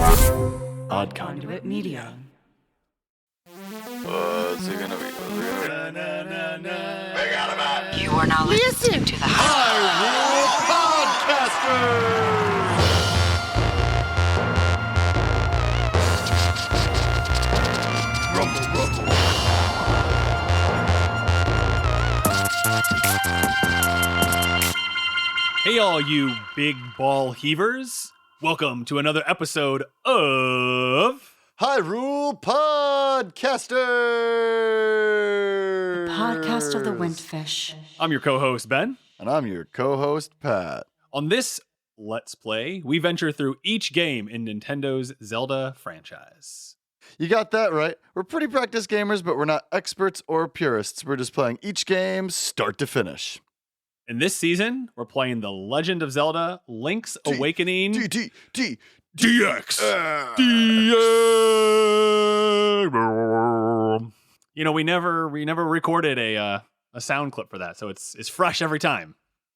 Odd Conduit Media. What's it gonna be? You are now listening to the Hyrule Podcasters! Rumble, rumble. Hey, all you big ball heavers. Welcome to another episode of Hyrule Podcasters! The podcast of the Windfish. I'm your co-host, Ben. And I'm your co-host, Pat. On this Let's Play, we venture through each game in Nintendo's Zelda franchise. You got that right. We're pretty practiced gamers, but we're not experts or purists. We're just playing each game start to finish. In this season, we're playing The Legend of Zelda Link's Awakening DX! You know, we never recorded a sound clip for that, so it's fresh every time.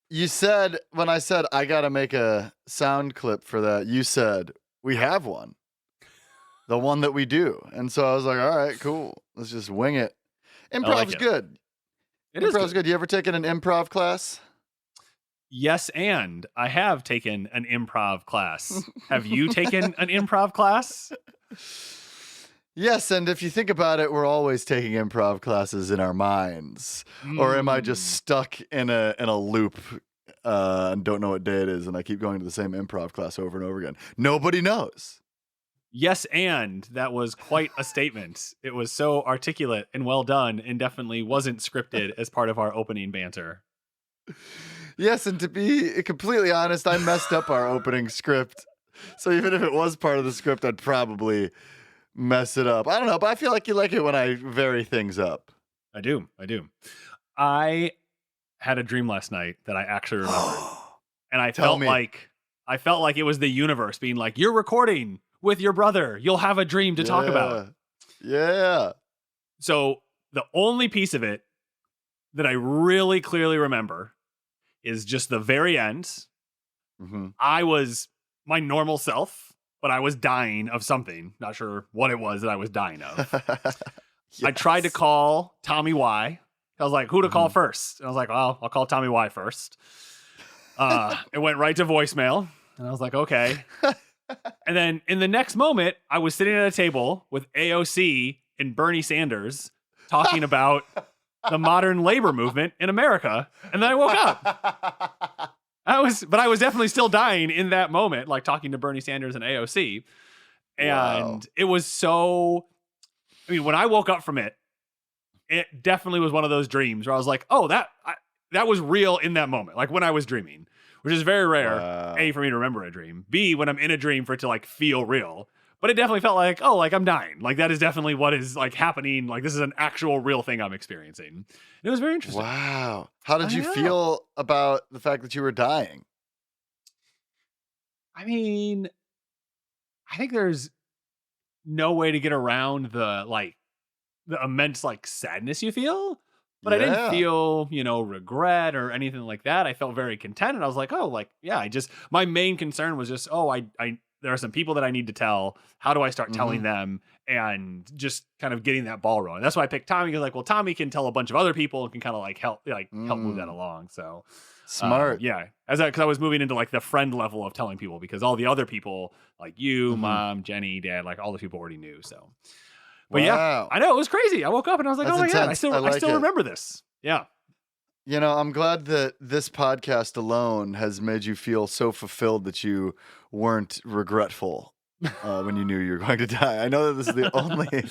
You said, when I said I gotta make a sound clip for that, you said, we have one. The one that we do. And so I was like, all right, cool. Let's just wing it. Improv's good. Improv's good. You ever taken an improv class? Yes, and I have taken an improv class. Have you taken an improv class? Yes, and if you think about it, we're always taking improv classes in our minds. Or am I just stuck in a loop and don't know what day it is, and I keep going to the same improv class over and over again? Nobody knows. Yes, and that was quite a statement. It was so articulate and well done, and definitely wasn't scripted as part of our opening banter. Yes, and to be completely honest, I messed up our opening script. So even if it was part of the script, I'd probably mess it up. I don't know, but I feel like you like it when I vary things up. I do. I had a dream last night that I actually remembered. And I felt like it was the universe being like, you're recording with your brother. You'll have a dream to talk about. Yeah. So the only piece of it that I really clearly remember is just the very end. Mm-hmm. I was my normal self, but I was dying of something. Not sure what it was that I was dying of. Yes. I tried to call Tommy Y. I was like, who to call first? And I was like, well, I'll call Tommy Y first. It went right to voicemail. And I was like, okay. And then in the next moment, I was sitting at a table with AOC and Bernie Sanders talking about the modern labor movement in America. And then I woke up. I was definitely still dying in that moment, like talking to Bernie Sanders and AOC. And It was so, I mean, when I woke up from it, it definitely was one of those dreams where I was like, oh, that was real in that moment. Like when I was dreaming, which is very rare. Wow. A, for me to remember a dream. B, when I'm in a dream for it to like feel real. But it definitely felt like, oh, like I'm dying. Like that is definitely what is like happening. Like this is an actual real thing I'm experiencing. And it was very interesting. Wow. How did you feel about the fact that you were dying? I mean, I think there's no way to get around the immense like sadness you feel. But I didn't feel, regret or anything like that. I felt very content. And I was like, oh, like, yeah, my main concern was just, oh, I there are some people that I need to tell. How do I start telling them? And just kind of getting that ball rolling. That's why I picked Tommy, because like, well, Tommy can tell a bunch of other people and can kind of like help move that along. So smart. Yeah. Because I was moving into like the friend level of telling people, because all the other people like you, mom, Jenny, dad, like all the people already knew. So, but yeah, I know it was crazy. I woke up and I was like, That's oh my intense. God, I still remember this. Yeah. I'm glad that this podcast alone has made you feel so fulfilled that you weren't regretful when you knew you were going to die. I know that this is the only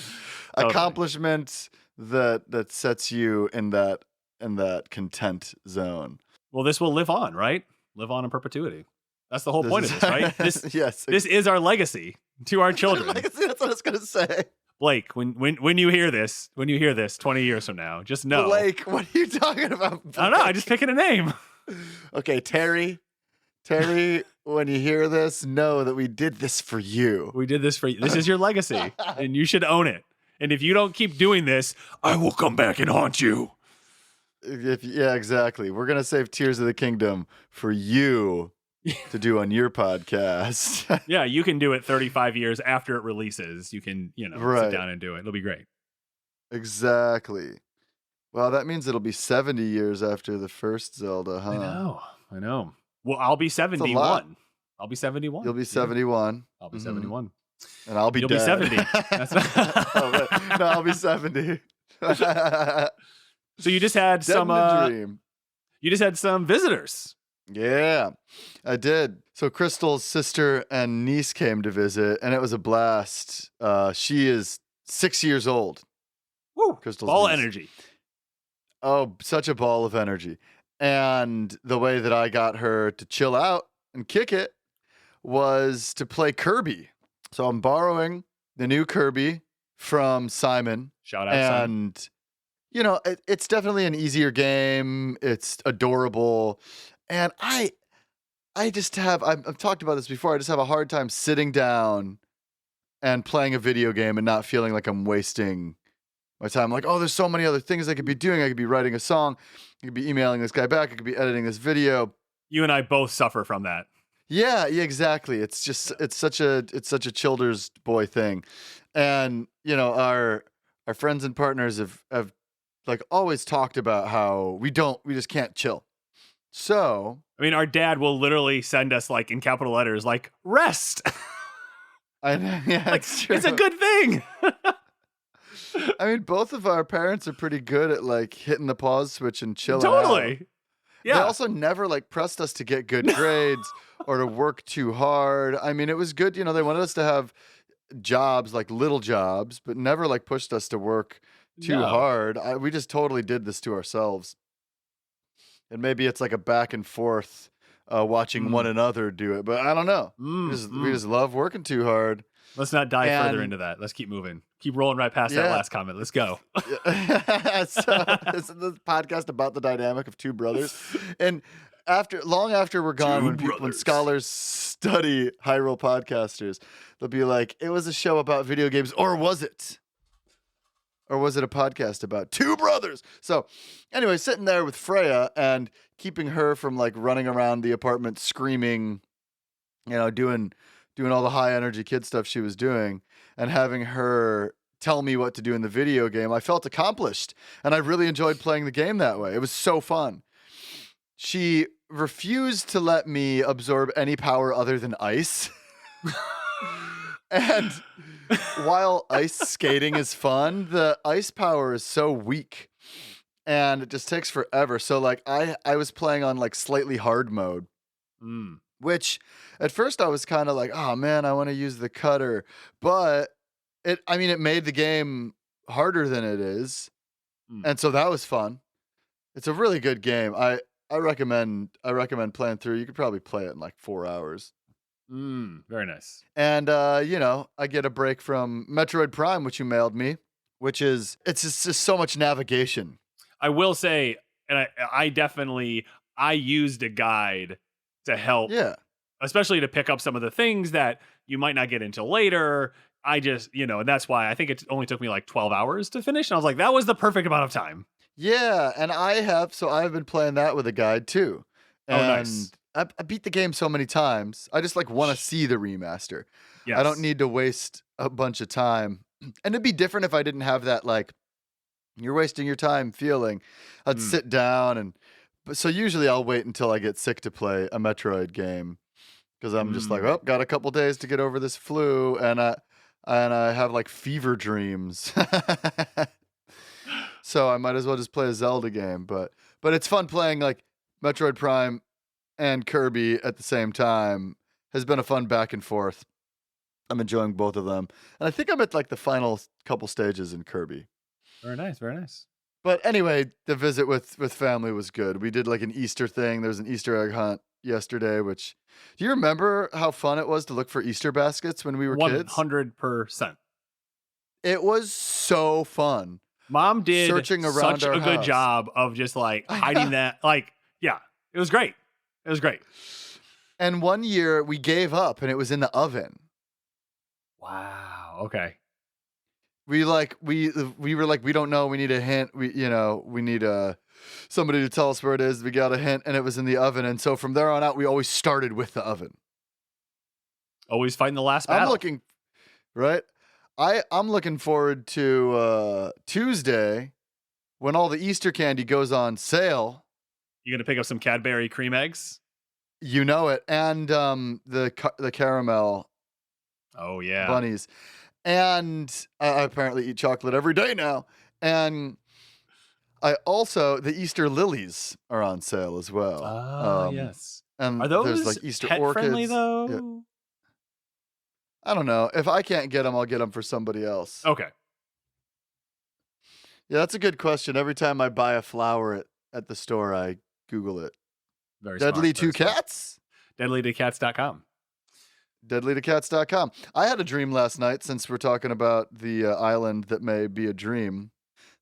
accomplishment that sets you in that content zone. Well, this will live on, right? Live on in perpetuity. That's the whole point of this, right? Yes. This is our legacy to our children. Legacy, that's what I was going to say. Blake, when you hear this 20 years from now, just know. Blake, what are you talking about? Blake? I don't know. I'm just picking a name. Okay, Terry, when you hear this, know that we did this for you. We did this for you. This is your legacy, and you should own it. And if you don't keep doing this, I will come back and haunt you. Yeah, exactly. We're going to save Tears of the Kingdom for you, to do on your podcast. Yeah, you can do it 35 years after it releases. You can, Right. sit down and do it. It'll be great. Exactly. Well, that means it'll be 70 years after the first Zelda, huh? I know. Well, I'll be It's a lot. 71. I'll be 71. You'll be Yeah, 71. I'll be Mhm. 71. And I'll be You'll dead. be 70. That's Oh, but- no, I'll be 70. So you just had Dead some in a dream. you just had some visitors. Yeah, I did. So Crystal's sister and niece came to visit, and it was a blast. She is 6 years old. Woo! Crystal's Ball niece. energy. Oh, such a ball of energy. And the way that I got her to chill out and kick it was to play Kirby. So I'm borrowing the new Kirby from Simon. Shout out, Simon. And, it's definitely an easier game. It's adorable. And I've talked about this before. I just have a hard time sitting down and playing a video game and not feeling like I'm wasting my time. Like, oh, there's so many other things I could be doing. I could be writing a song. I could be emailing this guy back. I could be editing this video. You and I both suffer from that. Yeah, exactly. It's such a Childers boy thing. And, our friends and partners have like always talked about how we just can't chill. So, I mean, our dad will literally send us like in capital letters, like rest. I know, yeah, Like, it's a good thing. I mean, both of our parents are pretty good at like hitting the pause switch and chilling out. Totally. Yeah. They also never like pressed us to get good grades or to work too hard. I mean, it was good. They wanted us to have jobs, like little jobs, but never like pushed us to work too No. hard. We just totally did this to ourselves. And maybe it's like a back and forth watching one another do it, but I don't know. We just love working too hard. Let's not dive further And- into that. Let's keep moving. Keep rolling right past Yeah. that last comment. Let's go. So this is the podcast about the dynamic of two brothers, and long after we're gone, when brothers. scholars study Hyrule Podcasters, they'll be like, "It was a show about video games, or was it? Or was it a podcast about two brothers?" So, anyway, sitting there with Freya and keeping her from like running around the apartment screaming, doing all the high energy kid stuff she was doing, and having her tell me what to do in the video game, I felt accomplished. And I really enjoyed playing the game that way. It was so fun. She refused to let me absorb any power other than ice. And while ice skating is fun, the ice power is so weak and it just takes forever. So like I was playing on like slightly hard mode. Which at first I was kind of like, oh man, I want to use the cutter. But it made the game harder than it is. And so that was fun. It's a really good game. I recommend playing through. You could probably play it in like 4 hours. Very nice. And I get a break from Metroid Prime, which you mailed me, which is it's just so much navigation. I will say, and I used a guide to help, Yeah. especially to pick up some of the things that you might not get until later. I just, and that's why I think it only took me like 12 hours to finish. And I was like, that was the perfect amount of time. Yeah, and I've been playing that with a guide too. And Oh, nice. I beat the game so many times. I just like want to see the remaster. Yes. I don't need to waste a bunch of time. And it'd be different if I didn't have that like you're wasting your time feeling. I'd sit down so usually I'll wait until I get sick to play a Metroid game because I'm just like, oh, got a couple days to get over this flu, and I have like fever dreams. So I might as well just play a Zelda game, but it's fun playing like Metroid Prime and Kirby at the same time. Has been a fun back and forth. I'm enjoying both of them. And I think I'm at like the final couple stages in Kirby. Very nice. Very nice. But anyway, the visit with family was good. We did like an Easter thing. There was an Easter egg hunt yesterday, which do you remember how fun it was to look for Easter baskets when we were kids? 100%. It was so fun. Mom did Searching around such our a good house. job of just like hiding that. Like, yeah, it was great. It was great. And one year we gave up and it was in the oven. Wow. Okay. We were like, we don't know. We need a hint. We need somebody to tell us where it is. We got a hint, and it was in the oven. And so from there on out, we always started with the oven. Always fighting the last battle. I'm looking forward to Tuesday when all the Easter candy goes on sale. You gonna pick up some Cadbury cream eggs? You know it, and the caramel. Oh yeah, bunnies, and I apparently eat chocolate every day now. And I also the Easter lilies are on sale as well. Yes. And Are those there's like Easter pet orchids. friendly though? Yeah. I don't know. If I can't get them, I'll get them for somebody else. Okay. Yeah, that's a good question. Every time I buy a flower at the store, I Google it. Very Deadly smart, to very smart. cats? Deadlytocats.com. Deadlytocats.com. I had a dream last night, since we're talking about the island that may be a dream,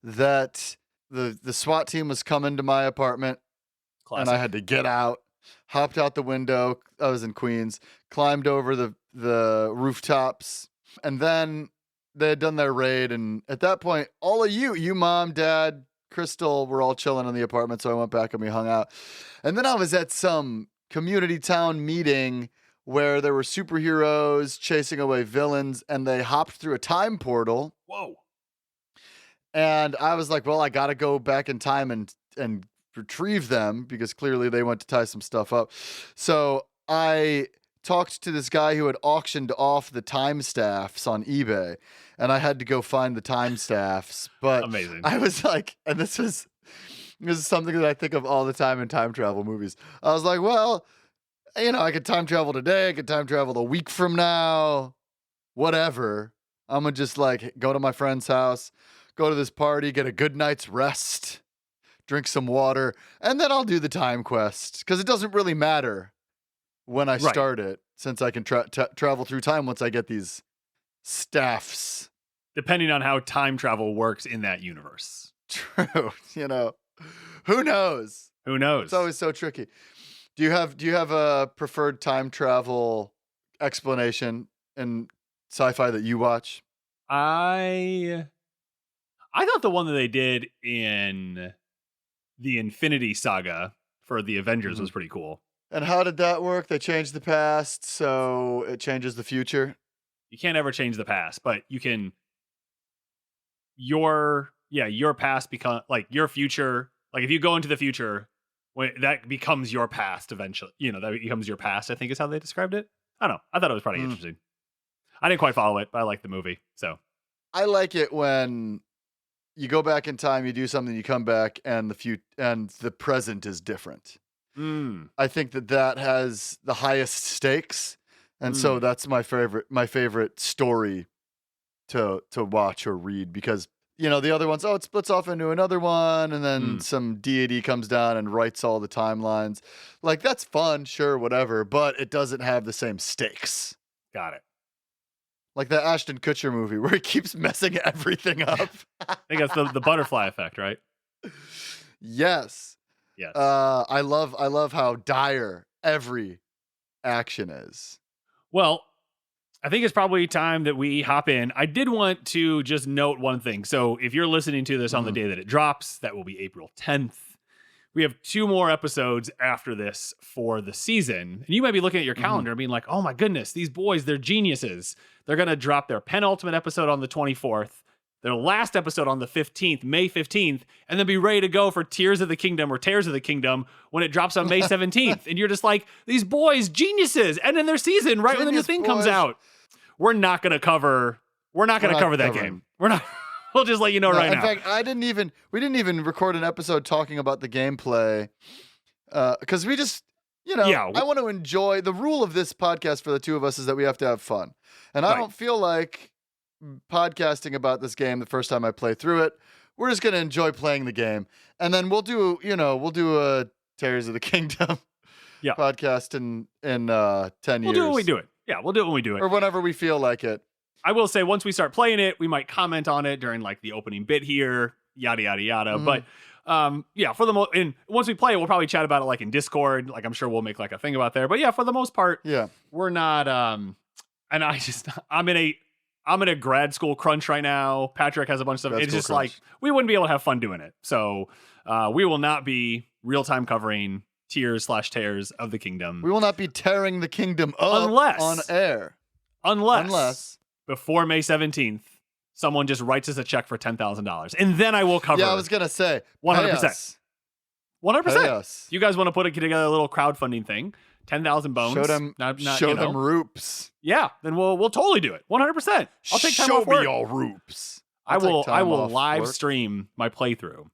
that the SWAT team was coming to my apartment. Classic. And I had to get out, hopped out the window. I was in Queens, climbed over the rooftops, and then they had done their raid. And at that point, all of you, mom, dad, Crystal, were all chilling in the apartment. So I went back and we hung out. And then I was at some community town meeting where there were superheroes chasing away villains, and they hopped through a time portal. Whoa. And I was like, well, I got to go back in time and retrieve them, because clearly they went to tie some stuff up. So I talked to this guy who had auctioned off the time staffs on eBay, and I had to go find the time staffs. But amazing. I was like, and this is something that I think of all the time in time travel movies. I was like, well, I could time travel today. I could time travel a week from now, whatever. I'm going to just like go to my friend's house, go to this party, get a good night's rest, drink some water, and then I'll do the time quest, because it doesn't really matter when I start it, since I can travel through time once I get these staffs. Depending on how time travel works in that universe. True. Who knows? Who knows? It's always so tricky. Do you have a preferred time travel explanation in sci-fi that you watch? I thought the one that they did in the Infinity Saga for the Avengers was pretty cool. And how did that work? They changed the past, so it changes the future? You can't ever change the past, but you can. Your past become like your future. Like if you go into the future, that becomes your past eventually. That becomes your past, I think is how they described it. I don't know. I thought it was pretty interesting. I didn't quite follow it, but I liked the movie. So I like it when you go back in time, you do something, you come back, and the present is different. I think that has the highest stakes, and so that's my favorite story to watch or read, because the other ones, it splits off into another one, and then some deity comes down and writes all the timelines. Like, that's fun, sure, whatever, but it doesn't have the same stakes. Got it. Like the Ashton Kutcher movie where he keeps messing everything up. I think that's the butterfly effect, right? Yes. Yes. I love how dire every action is. Well, I think it's probably time that we hop in. I did want to just note one thing. So if you're listening to this on the day that it drops, that will be April 10th. We have 2 more episodes after this for the season. And you might be looking at your calendar and being like, oh my goodness, these boys, they're geniuses. They're going to drop their penultimate episode on the 24th, their last episode on the 15th, May 15th, and then be ready to go for Tears of the Kingdom or Tears of the Kingdom when it drops on May 17th. And you're just like, these boys, geniuses, and in their season, right when the new thing comes out. We're not going to cover that game. We're not. We'll just let you know right now. In fact, we didn't even record an episode talking about the gameplay, because we just, I want to enjoy. The rule of this podcast for the two of us is that we have to have fun, and I don't feel like podcasting about this game the first time I play through it. We're just gonna enjoy playing the game, and then we'll do a Tears of the Kingdom podcast in 10 years. We'll do it when we do it. Yeah, we'll do it when we do it, or whenever we feel like it. I will say, once we start playing it, we might comment on it during like the opening bit here, yada yada yada. But for the and once we play it, we'll probably chat about it like in Discord. Like I'm sure we'll make like a thing about there. But yeah, for the most part, we're not. And I'm in a grad school crunch right now. Patrick has a bunch of stuff. It's just like we wouldn't be able to have fun doing it. So we will not be real-time covering Tears/Tears of the Kingdom. We will not be tearing the kingdom up on air. Unless before May 17th, someone just writes us a check for $10,000. And then I will cover it. Yeah, I was going to say. 100%. 100%. Pay us. You guys want to put together a little crowdfunding thing? 10,000 bones. Show them, show them roops. Yeah, then we'll totally do it. 100%. I'll take time off work. Show me your roops. I will live stream my playthrough.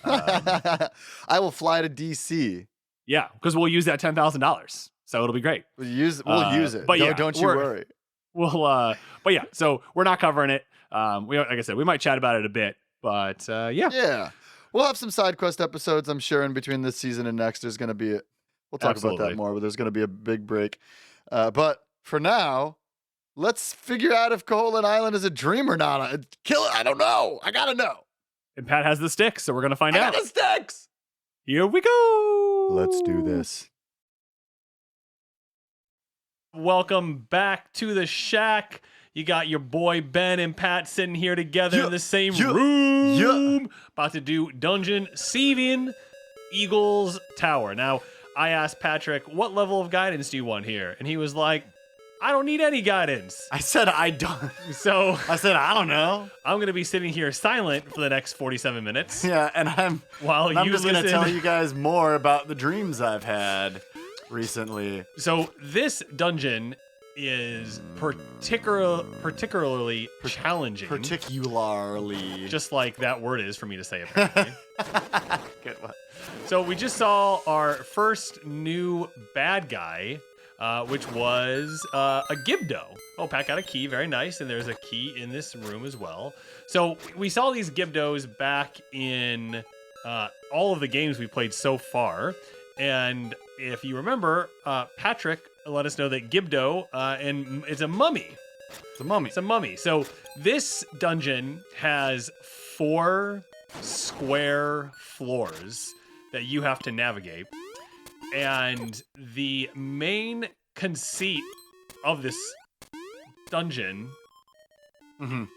I will fly to DC. Yeah, because we'll use that $10,000, so it'll be great. We'll use it. But don't you worry. But yeah, so we're not covering it. Like I said, we might chat about it a bit, but yeah. Yeah, we'll have some side quest episodes, I'm sure, in between this season and next. There's going to be we'll talk about that more, but there's going to be a big break. But for now, let's figure out if Koholint Island is a dream or not. I don't know. I gotta know. And Pat has the sticks, so we're gonna find out. I got the sticks. Here we go. Let's do this. Welcome back to the shack. You got your boy Ben and Pat sitting here together in the same room, about to do Dungeon Saving Eagle's Tower. Now, I asked Patrick, what level of guidance do you want here? And he was like, I don't need any guidance. I said I don't. So I said I don't know. I'm gonna be sitting here silent for the next 47 minutes. Yeah, and I'm just gonna tell you guys more about the dreams I've had recently. So this dungeon is particularly challenging. Particularly. Just like that word is for me to say, apparently. Good one. So we just saw our first new bad guy, which was a Gibdo. Oh, Pat got a key. Very nice. And there's a key in this room as well. So we saw these Gibdos back in all of the games we played so far. And if you remember, Patrick let us know that Gibdo and it's a mummy. It's a mummy. It's a mummy. So this dungeon has 4 square floors that you have to navigate. And the main conceit of this dungeon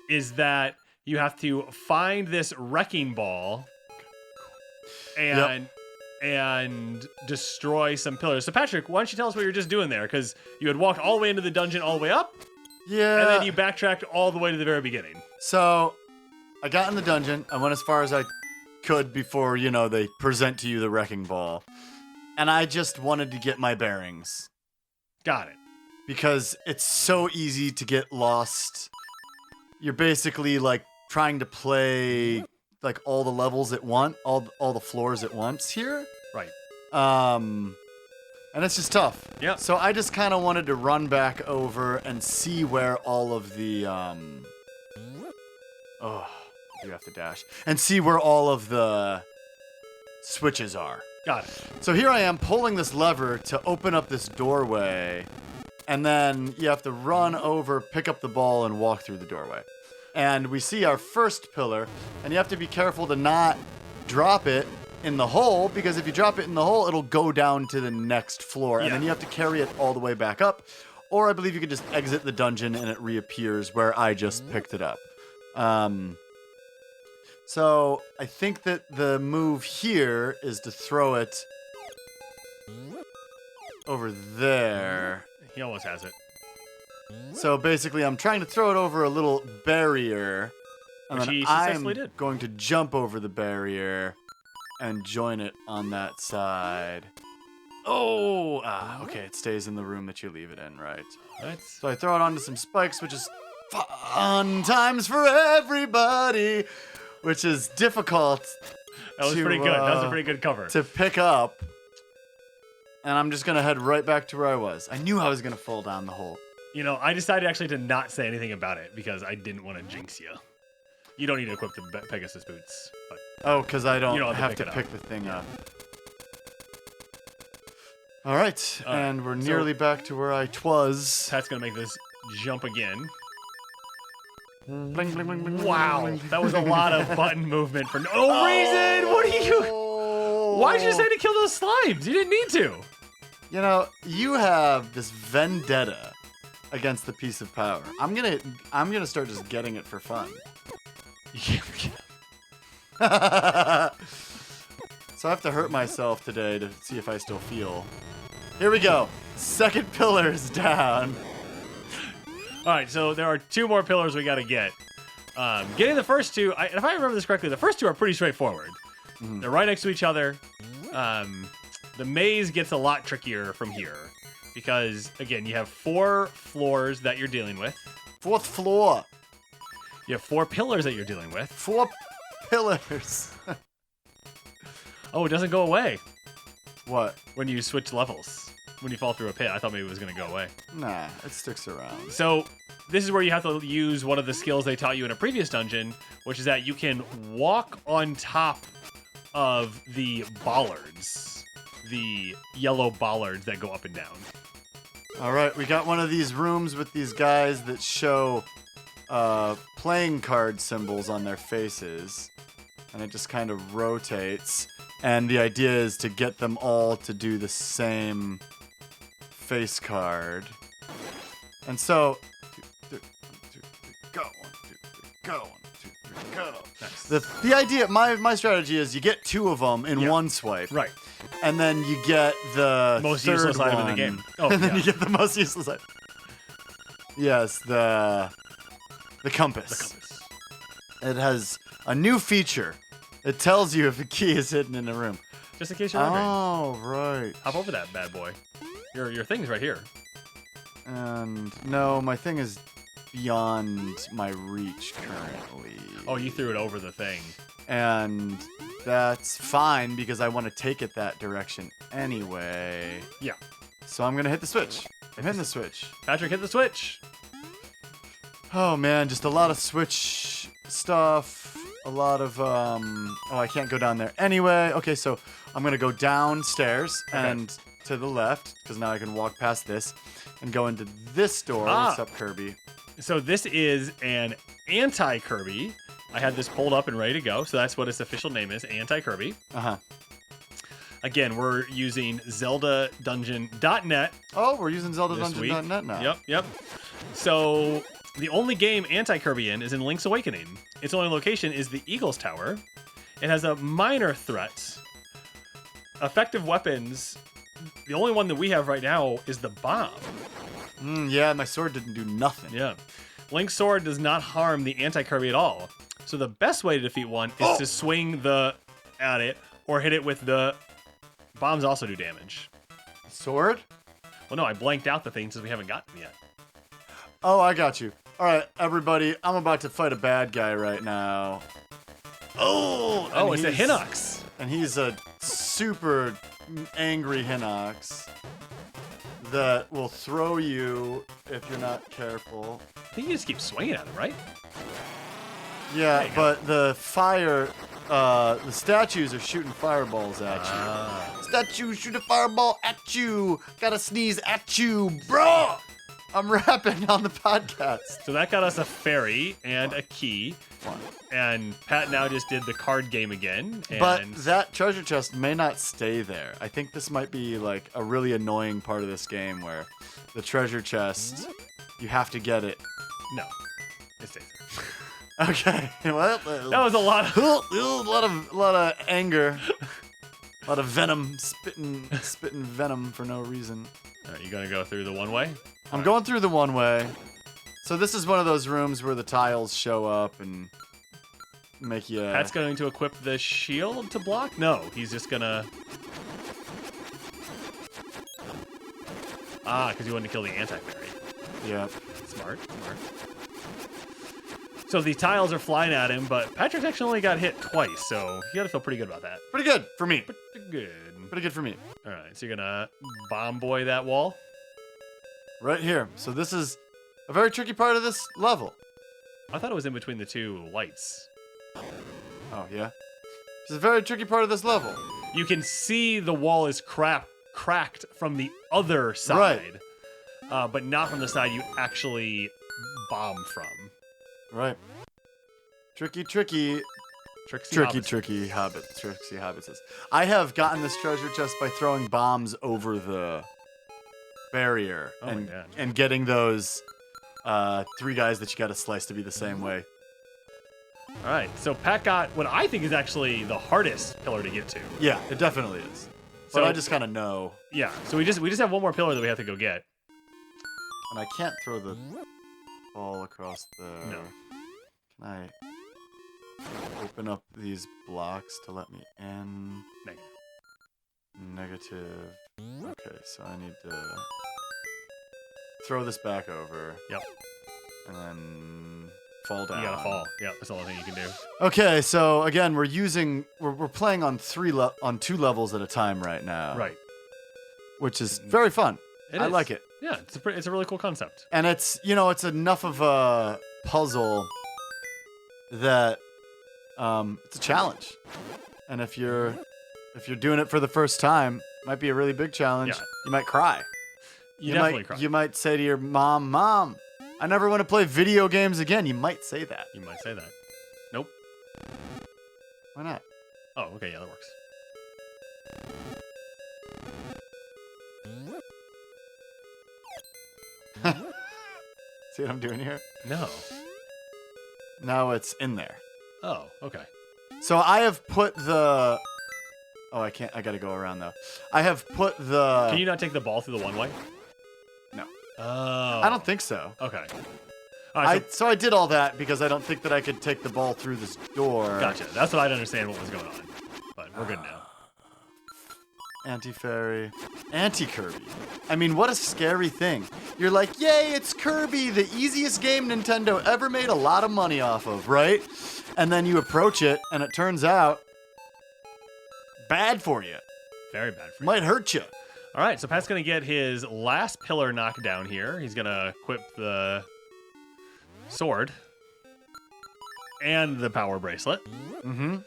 is that you have to find this wrecking ball and destroy some pillars. So Patrick, why don't you tell us what you're just doing there? Because you had walked all the way into the dungeon all the way up. Yeah. And then you backtracked all the way to the very beginning. So I got in the dungeon. I went as far as I could before, they present to you the wrecking ball. And I just wanted to get my bearings. Got it. Because it's so easy to get lost. You're basically like trying to play like all the levels at once, all the floors at once here. Right. And it's just tough. Yeah. So I just kind of wanted to run back over and see where all of the you have to dash. And see where all of the switches are. Got it. So here I am pulling this lever to open up this doorway, and then you have to run over, pick up the ball, and walk through the doorway. And we see our first pillar, and you have to be careful to not drop it in the hole, because if you drop it in the hole, it'll go down to the next floor, and then you have to carry it all the way back up. Or I believe you could just exit the dungeon and it reappears where I just picked it up. So I think that the move here is to throw it over there. He almost has it. So basically, I'm trying to throw it over a little barrier. And Which then he successfully did. going to jump over the barrier and join it on that side. Oh! Okay, it stays in the room that you leave it in, right? So I throw it onto some spikes, which is fun times for everybody, which is difficult. That was pretty good. That was a pretty good cover. To pick up. And I'm just going to head right back to where I was. I knew I was going to fall down the hole. I decided actually to not say anything about it because I didn't want to jinx you. You don't need to equip the Pegasus boots. But because I don't have to pick the thing up. All right, and we're nearly back to where I was. Pat's going to make this jump again. Bling, bling, bling, bling, Wow, bling, bling. that was a lot of button movement for no reason. What are you? Why'd you say to kill those slimes? You didn't need to. You have this vendetta against the piece of power. I'm gonna start just getting it for fun. So I have to hurt myself today to see if I still feel. Here we go. Second pillar is down. All right, so there are 2 more pillars we got to get. Getting the first 2, if I remember this correctly, the first 2 are pretty straightforward. They're right next to each other. The maze gets a lot trickier from here because, again, you have 4 floors that you're dealing with. 4th floor. You have 4 pillars that you're dealing with. 4 pillars. Oh, it doesn't go away What? when you switch levels. When you fall through a pit, I thought maybe it was going to go away. Nah, it sticks around. So this is where you have to use one of the skills they taught you in a previous dungeon, which is that you can walk on top of the bollards, the yellow bollards that go up and down. All right, we got one of these rooms with these guys that show playing card symbols on their faces, and it just kind of rotates. And the idea is to get them all to do the same face card. And so, 1, 2, 3, go. 1, 2, 3, go. 1, 2, 3, go. Nice. The idea, my strategy is you get 2 of them in one swipe. Right. And then you get the Most third useless item in the one. game. Oh, And then yeah. you get the most useless item. Yes, the compass. The compass. It has a new feature. It tells you if a key is hidden in a room. Just in case you're wondering. Oh, right. Hop over that bad boy. Your thing's right here. And no, my thing is beyond my reach currently. Oh, you threw it over the thing. And that's fine because I want to take it that direction anyway. Yeah. So I'm going to hit the switch. I'm hitting the switch. Patrick, hit the switch. Oh man, just a lot of Switch stuff. A lot of oh, I can't go down there anyway. Okay, so I'm gonna go downstairs and to the left because now I can walk past this and go into this door. What's up, Kirby? So this is an anti-Kirby. I had this pulled up and ready to go, so that's what its official name is, anti-Kirby. Again, we're using ZeldaDungeon.net. Oh, we're using this ZeldaDungeon.net now. Yep. So the only game anti-Kirby is in Link's Awakening. Its only location is the Eagle's Tower. It has a minor threat. Effective weapons. The only one that we have right now is the bomb. Yeah, my sword didn't do nothing. Yeah. Link's sword does not harm the anti-Kirby at all. So the best way to defeat one is to swing at it or hit it with the bombs also do damage. Sword? Well, no, I blanked out the thing since we haven't gotten them yet. Oh, I got you. All right, everybody, I'm about to fight a bad guy right now. Oh, it's a Hinox. And he's a super angry Hinox that will throw you if you're not careful. I think you just keep swinging at him, right? Yeah, but the fire, the statues are shooting fireballs at you. Statue shoot a fireball at you. Gotta sneeze at you, bro. I'm rapping on the podcast. So that got us a fairy and a key. And Pat now just did the card game again. And But that treasure chest may not stay there. I think this might be like a really annoying part of this game where the treasure chest, you have to get it. No, it stays there. Okay, well, That was a lot of... a lot of anger, a lot of venom, spitting venom for no reason. All right, you gonna go through the one way? I'm going through the one way. So this is one of those rooms where the tiles show up and make you... Pat's going to equip the shield to block? No, he's just gonna... Because you wanted to kill the anti-fairy. Yeah. Smart. So the tiles are flying at him, but Patrick's actually only got hit twice, so you gotta feel pretty good about that. Pretty good for me. Pretty good. Pretty good for me. All right, so you're gonna bomb boy that wall? Right here. So this is a very tricky part of this level. I thought it was in between the 2 lights. Oh, yeah? This is a very tricky part of this level. You can see the wall is cracked from the other side, but not from the side you actually bomb from. Right. Tricky hobbitses. I have gotten this treasure chest by throwing bombs over the barrier Oh my God. and getting those 3 guys that you gotta slice to be the same way. All right, so Pat got what I think is actually the hardest pillar to get to. Yeah, it definitely is. So But I just kind of know. Yeah, so we just have one more pillar that we have to go get. And I can't throw the ball across there. No. Can I open up these blocks to let me in? Negative. Okay, so I need to throw this back over. Yep. And then fall down. You gotta fall. Yep, that's the only thing you can do. Okay, so again, we're playing on two levels at a time right now. Right. Which is very fun. I like it. Yeah, it's a really cool concept. And it's enough of a puzzle that it's a challenge. And if you're doing it for the first time, it might be a really big challenge. Yeah. You might cry. You definitely cry. You might say to your mom, I never want to play video games again. You might say that. You might say that. Nope. Why not? Oh, okay, yeah, that works. See what I'm doing here? No. Now it's in there. Oh, okay. So I have put the... Oh, I can't. I gotta go around, though. I have put the... Can you not take the ball through the one way? No. Oh. I don't think so. Okay. All right, So I did all that because I don't think that I could take the ball through this door. gotcha. That's what I didn't understand what was going on. But we're good now. Anti-fairy. Anti-Kirby. I mean, what a scary thing. You're like, yay, it's Kirby, the easiest game Nintendo ever made a lot of money off of, right? And then you approach it, and it turns out bad for you. Very bad for you. Might hurt you. All right, so Pat's going to get his last pillar knocked down here. He's going to equip the sword and the power bracelet. Mm-hmm.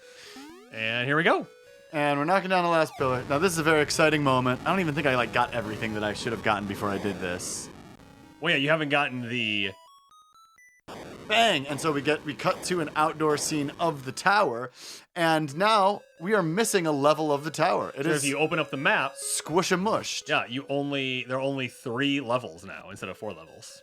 And here we go. And we're knocking down the last pillar. Now, this is a very exciting moment. I don't even think I got everything that I should have gotten before I did this. Well, yeah, you haven't gotten the... Bang! And so we cut to an outdoor scene of the tower, and now we are missing a level of the tower. It So is if you open up the map, squish-a-mushed. yeah, there are only 3 levels now instead of 4 levels.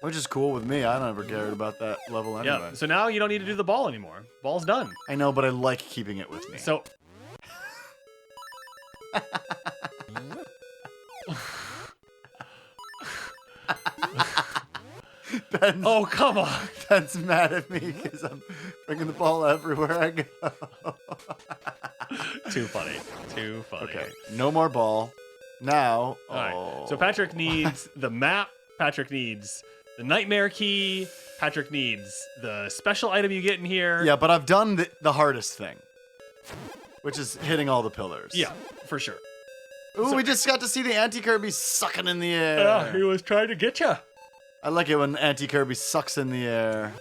Which is cool with me. I never cared about that level anyway. Yeah, so now you don't need to do the ball anymore. Ball's done. I know, but I like keeping it with me. So... Ben's, Oh, come on. Ben's mad at me because I'm bringing the ball everywhere I go. Too funny. Too funny. Okay, no more ball. Now, All right. So Patrick needs the map. Patrick needs the nightmare key. Patrick needs the special item you get in here. Yeah, but I've done the hardest thing, which is hitting all the pillars. Yeah, for sure. Ooh, we just got to see the Anti-Kirby sucking in the air. Yeah, he was trying to get you. I like it when Anti-Kirby sucks in the air.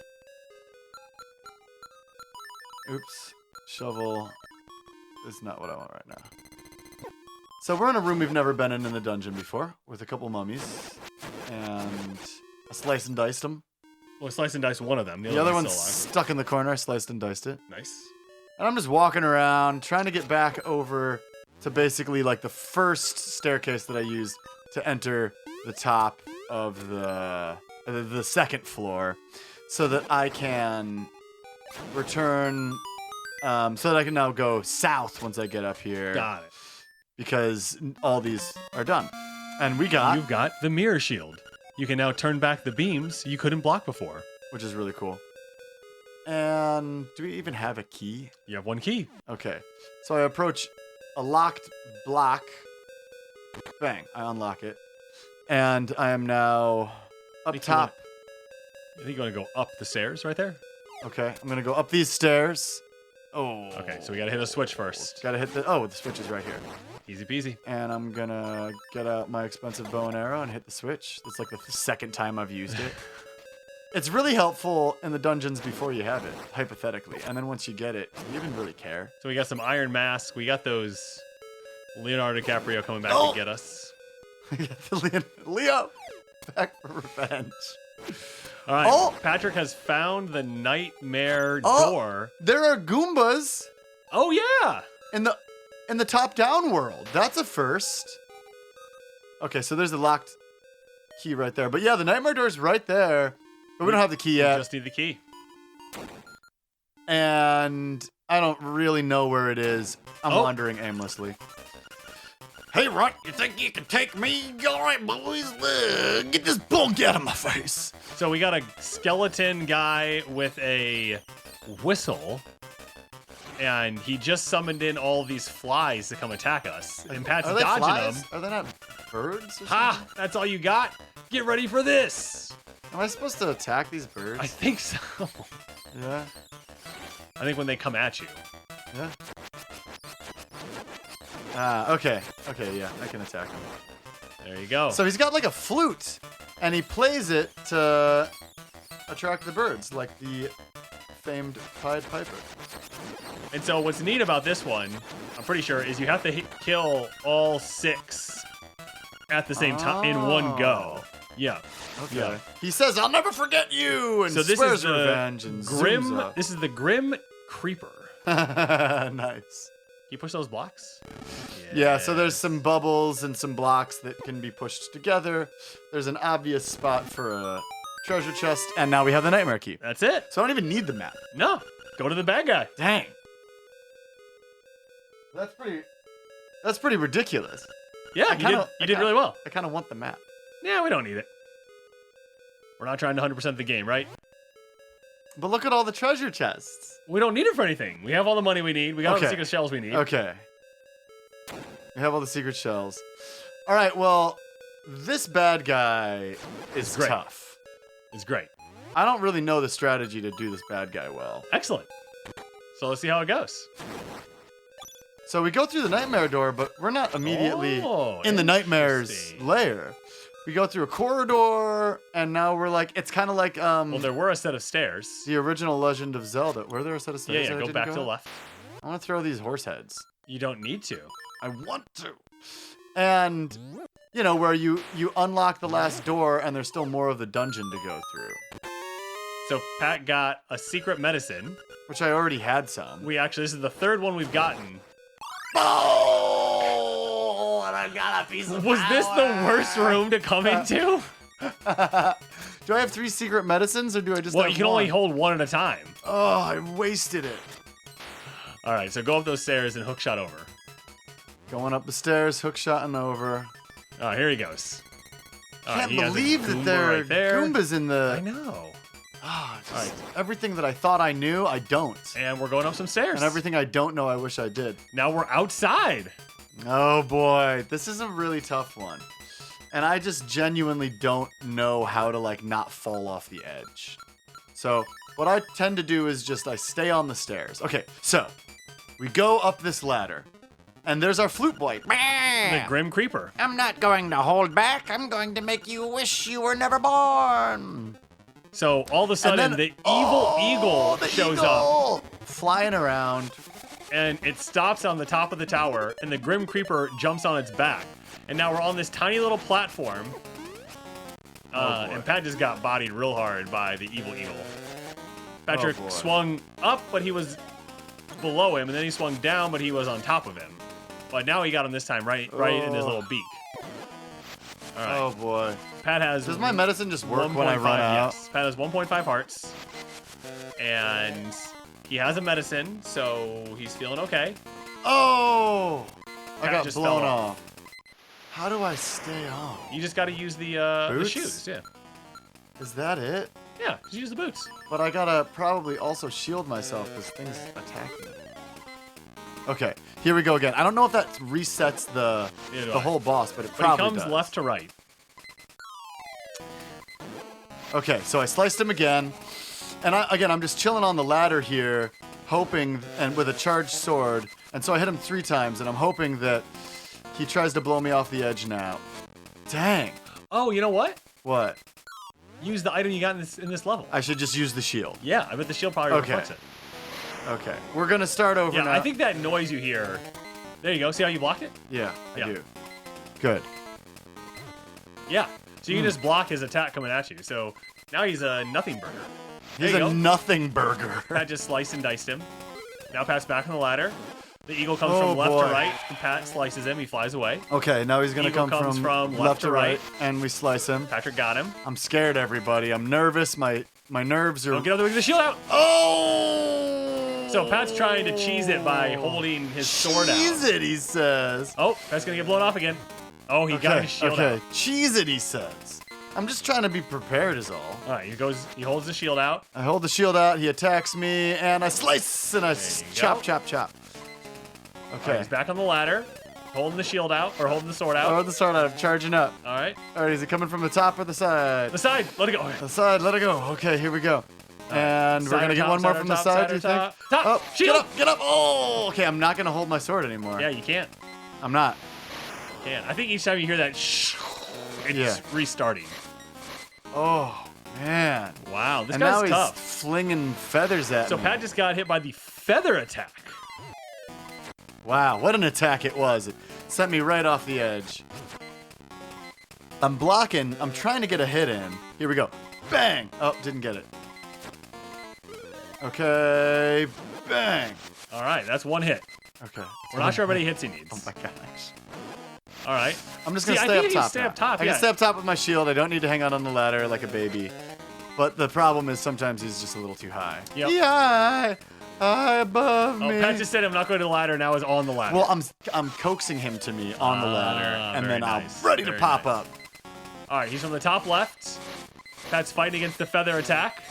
Oops. Shovel is not what I want right now. So we're in a room we've never been in the dungeon before, with a couple mummies. And I sliced and diced them. Well, slice and dice one of them. The other one's still stuck in the corner. I sliced and diced it. alive. Nice. And I'm just walking around, trying to get back over to basically like the first staircase that I used to enter the top of the second floor, so that I can return, so that I can now go south once I get up here. Got it. Because all these are done. And You've got the mirror shield. You can now turn back the beams you couldn't block before. which is really cool. And do we even have a key? You have 1 key. Okay. So I approach a locked block. Bang. I unlock it. And I am now up top. I think you're going to go up the stairs right there. Okay. I'm going to go up these stairs. Oh. Okay, so we got to hit a switch first. Gotta hit the switch is right here. Easy peasy. And I'm gonna get out my expensive bow and arrow and hit the switch. That's like the second time I've used it. It's really helpful in the dungeons before you have it, hypothetically. And then once you get it, do you even really care? So we got some iron mask. We got those Leonardo DiCaprio coming back to get us. Leo! Back for revenge. All right. Oh! Patrick has found the nightmare door. There are Goombas Oh, yeah. in the top-down world. That's a first. Okay, so there's the locked key right there. But yeah, the nightmare door's right there. But we don't have the key We yet. just need the key. and I don't really know where it is. I'm wandering aimlessly. Hey, Runt, you think you can take me? All right, boys, get this bug out of my face. So we got a skeleton guy with a whistle, and he just summoned in all these flies to come attack us. And Pat's Are they dodging flies? them. Are they not birds or Ha! something? That's all you got? Get ready for this! Am I supposed to attack these birds? I think so. Yeah. I think when they come at you. Yeah. Okay. Okay, yeah, I can attack him. There you go. So he's got like a flute, and he plays it to attract the birds, like the famed Pied Piper. And so what's neat about this one, I'm pretty sure, is you have to kill all 6 at the same time in one go. Yeah. Okay. Yeah. He says, "I'll never forget you," and So this swears is the revenge and Grim. zooms up. This is the Grim Creeper. Nice. Can you push those blocks? Yeah, so there's some bubbles and some blocks that can be pushed together. There's an obvious spot for a treasure chest, and now we have the nightmare key. That's it. So I don't even need the map. No. Go to the bad guy. Dang. That's pretty ridiculous. Yeah, you did really well. I kind of want the map. Yeah, we don't need it. We're not trying to 100% the game, right? But look at all the treasure chests. We don't need it for anything. We have all the money we need. We got all the secret shells we need. Okay. We have all the secret shells. All right, well, this bad guy is great. tough. It's great. I don't really know the strategy to do this bad guy well. Excellent. So let's see how it goes. So we go through the nightmare door, but we're not immediately Oh, in the nightmare's interesting. lair. We go through a corridor, and now we're like, it's kind of like Well, there were a set of stairs. the original Legend of Zelda. Were there a set of stairs? Yeah, that I go didn't back to the up? left. I want to throw these horse heads. You don't need to. I want to. And, you know, where you unlock the last door, and there's still more of the dungeon to go through. So Pat got a secret medicine. Which I already had some. This is the 3rd one we've gotten. Oh, and I got a piece of Was this the worst room to come into? Do I have 3 secret medicines, or do I just Well, have you can one? only hold one at a time. Oh, I wasted it. All right, so go up those stairs and hookshot over. Going up the stairs, hookshotting over. Oh, here he goes. All right, Can't he has a believe that Goomba there are right there. Goombas in the... I know. Everything that I thought I knew, I don't. And we're going up some stairs. And everything I don't know, I wish I did. Now we're outside. Oh boy, this is a really tough one. And I just genuinely don't know how to like not fall off the edge. So what I tend to do is just I stay on the stairs. Okay, so we go up this ladder. And there's our flute boy. The Grim Creeper. I'm not going to hold back. I'm going to make you wish you were never born. So all of a sudden, the evil eagle shows up. Flying around. And it stops on the top of the tower, and the Grim Creeper jumps on its back. And now we're on this tiny little platform. And Pat just got bodied real hard by the evil eagle. Patrick swung up, but he was below him, and then he swung down, but he was on top of him. But now he got him this time right in his little beak. All right. Oh boy. Pat has. Does my medicine just work when I run out? Yes. Pat has 1.5 hearts. And he has a medicine, so he's feeling okay. Oh! I Pat got just blown fell off. How do I stay on? You just got to use the Boots? shoes. Yeah. Is that it? Yeah, just use the boots. But I gotta probably also shield myself because things attack me. Okay, here we go again. I don't know if that resets the whole boss, but it But probably he comes does. left to right. Okay, so I sliced him again. And I'm just chilling on the ladder here, hoping, and with a charged sword. And so I hit him 3 times, and I'm hoping that he tries to blow me off the edge now. Dang. Oh, you know what? What? Use the item you got in this level. I should just use the shield. Yeah, I bet the shield probably reflects it. Okay, we're gonna start over Yeah, now. I think that noise you hear. There you go. See how you blocked it? Yeah, Yeah. I do. Good. Yeah. So you can just block his attack coming at you. So now he's a nothing burger. There He's you a go. nothing burger. Pat just sliced and diced him. Now Pat's back on the ladder. The eagle comes Oh, from left boy. to right. And Pat slices him. He flies away. Okay, now he's gonna Eagle come comes from from left to right. and we slice him. Patrick got him. I'm scared, everybody. I'm nervous. My nerves are. Don't get out the way. Get the shield out. Oh! So Pat's trying to cheese it by holding his sword out. Cheese it, he says. Oh, Pat's gonna get blown off again. Oh, he got his shield out. Cheese it, he says. I'm just trying to be prepared is all. All right, he holds the shield out. I hold the shield out, he attacks me, and I slice, and I chop. All right, he's back on the ladder, holding the shield out, or holding the sword out. Oh, the sword out, I'm charging up. All right. All right, is it coming from the top or the side? The side, let it go. The side, let it go. Okay, here we go. And we're gonna get one more from the side, do you think? Top, Oh, shield. get up. Oh, okay, I'm not gonna hold my sword anymore. Yeah, you can't. I'm not. Can't. I think each time you hear that shh, it's restarting. Oh, man. Wow, this and guy's now tough. he's flinging feathers at So me. Pat just got hit by the feather attack. Wow, what an attack it was. It sent me right off the edge. I'm blocking. I'm trying to get a hit in. Here we go. Bang! Oh, didn't get it. Okay. Bang! All right, that's one hit. Okay. We're not sure how many hits he needs. Oh my gosh. All right. I'm just going to I stay think up if you top. stay now. up top, I yeah. can stay up top with my shield. I don't need to hang out on the ladder like a baby. But the problem is sometimes he's just a little too high. Yep. Yeah, high above Oh, me. Pat just said I'm not going to the ladder. Now is on the ladder. Well, I'm coaxing him to me on the ladder, and very then nice. I'm ready to Very pop nice. up. All right, he's on the top left. Pat's fighting against the feather attack,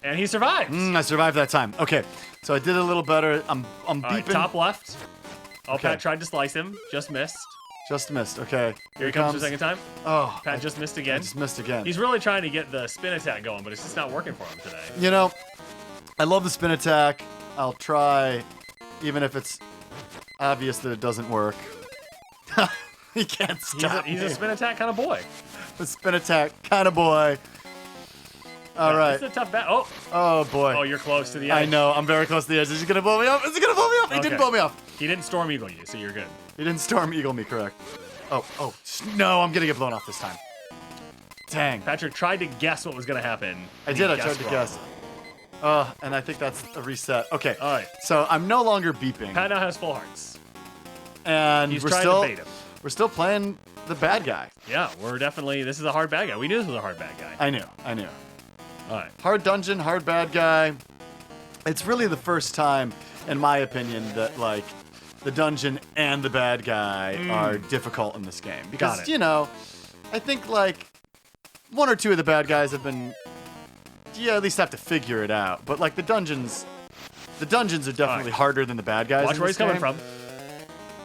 and he survives. I survived that time. Okay, so I did a little better. I'm All right, beeping. top left. Oh, Okay. Pat tried to slice him, just missed. Just missed. Okay. Here he comes the second time. Oh, Pat just missed I again. just missed again. He's really trying to get the spin attack going, but it's just not working for him today. You know, I love the spin attack. I'll try, even if it's obvious that it doesn't work. He can't stop. He's a spin attack kind of boy. The spin attack kind of boy. All right. It's a tough bat. Oh, Oh boy. oh, you're close to the edge. I know. I'm very close to the edge. Is he gonna blow me up? Is he gonna blow me up? He didn't Okay. blow me off. He didn't storm eagle you, so you're good. He didn't storm eagle me, correct? Oh, no, I'm gonna get blown off this time. Dang. Patrick tried to guess what was going to happen. I He did, I tried guessed to wrong. guess. And I think that's a reset. Okay. All right. So I'm no longer beeping. Pat now has full hearts. And He's we're trying still to bait him. we're still playing the bad guy. Yeah, this is a hard bad guy. We knew this was a hard bad guy. I knew. All right. Hard dungeon, hard bad guy. It's really the first time, in my opinion, that like the dungeon and the bad guy are difficult in this game. Because, Got it. you know, I think like one or two of the bad guys have been at least have to figure it out. But like the dungeons are definitely harder than the bad guys. Watch in where this he's coming game. from.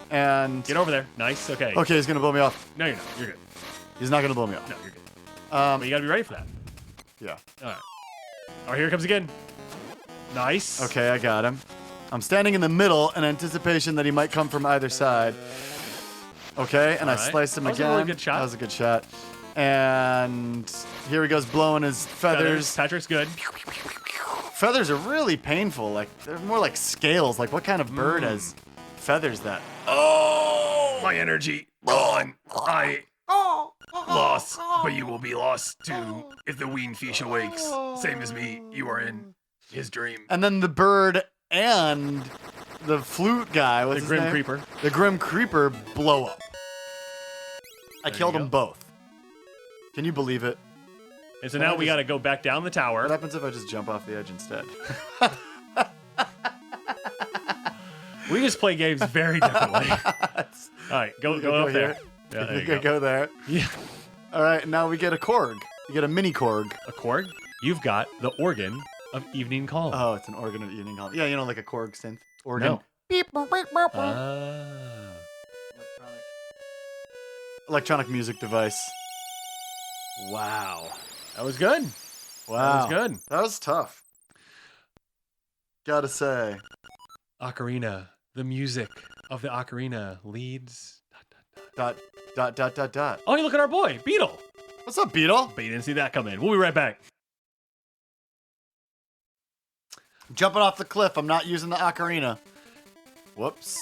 And Get over there. Nice. Okay. okay, he's gonna blow me off. No, you're not. You're good. He's not gonna blow me off. No, you're good. But you got to be ready for that. Yeah. All right. All right, here it comes again. Nice. Okay, I got him. I'm standing in the middle in anticipation that he might come from either side. Okay, and I All right. sliced him That was a again. really good shot. That was a good shot. And here he goes blowing his feathers. Patrick's good. Feathers are really painful. Like they're more like scales. Like what kind of bird has feathers that? Oh, my energy gone. I lost, but you will be lost too if the winged fish awakes. Same as me, you are in his dream. And then the bird and the flute guy, what's The his Grim name? Creeper. The Grim Creeper blow up. I There killed you them go. both. Can you believe it? And so now we got to go back down the tower. What happens if I just jump off the edge instead? We just play games very differently. All right, go up there. Yeah, there you go. Go there. Yeah. All right, now we get a Korg. You get a mini Korg. A Korg? You've got the organ of evening calm. Oh, it's an organ of evening hall. Yeah, you know, like a Korg synth organ. No. Beep, boop, beep, boop, boop. Ah. Electronic music device. Wow. That was good. Wow. That was good. That was tough. Gotta say. Ocarina. The music of the ocarina leads. Dot. Oh, hey, look at our boy, Beetle. What's up, Beetle? But you didn't see that come in. We'll be right back. Jumping off the cliff. I'm not using the ocarina. Whoops.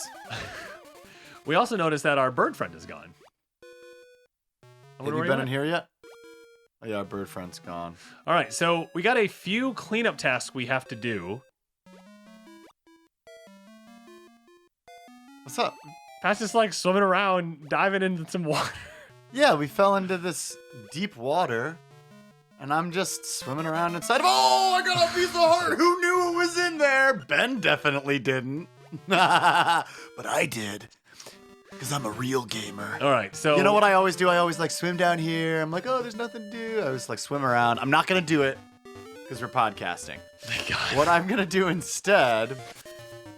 We also noticed that our bird friend is gone. I Have wonder you where he been in went. here yet? Oh, yeah, our bird friend's gone. All right, so we got a few cleanup tasks we have to do. What's up? Pat's just like swimming around, diving into some water. Yeah, we fell into this deep water, And I'm just swimming around inside of, oh, I got a piece of heart. Who knew it was in there? Ben definitely didn't. But I did. Because I'm a real gamer. All right, so... You know what I always do? I always like swim down here. I'm like, oh, there's nothing to do. I just like swim around. I'm not going to do it because we're podcasting. Thank God. What I'm going to do instead...